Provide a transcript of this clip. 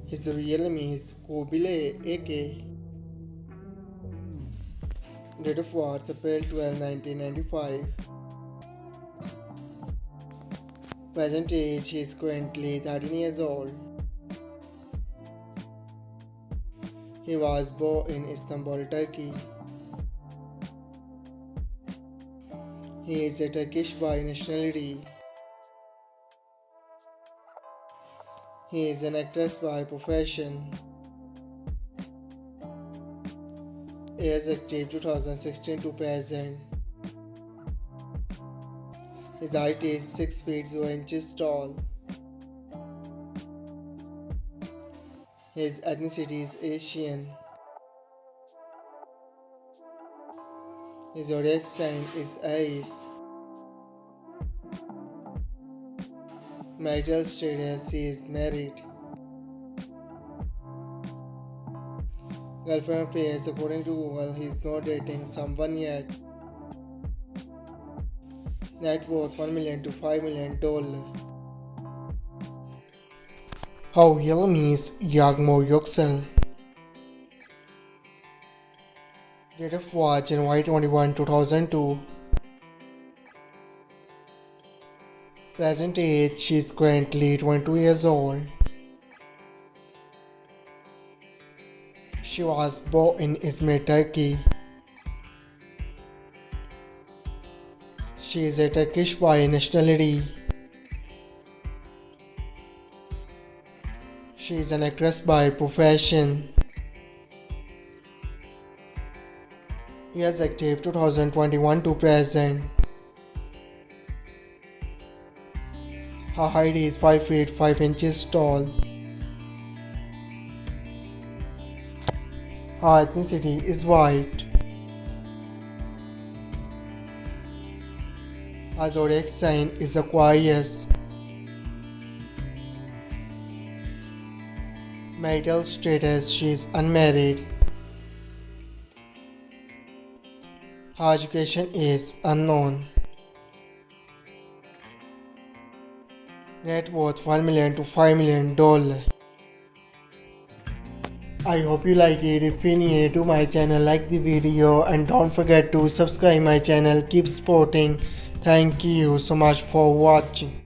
His real name is Kubilay A.K. Date of birth April 12, 1995. Present age he is currently 13 years old. He was born in Istanbul, Turkey. He is a Turkish by nationality. He is an actress by profession. He is active 2016 to present. His height is 6 feet 0 inches tall. His ethnicity is Asian. His zodiac sign is Aries. Marital status, he is married. Girlfriend appears according to Google, he is not dating someone yet. Net worth $1 million to $5 million. How real name is Yagmur Yuksel. Date of birth January 21, 2002. Present age she is currently 22 years old. She was born in Izmir, Turkey. She is a Turkish by nationality. She is an actress by profession. He is active 2021 to present. Her height is 5 feet 5 inches tall. Her ethnicity is white. Her zodiac sign is Aquarius. Marital status, she is unmarried. Her education is unknown. Net worth $1 million to $5 million. I hope you like it. If you're new to my channel, like the video and don't forget to subscribe my channel. Keep supporting. Thank you so much for watching.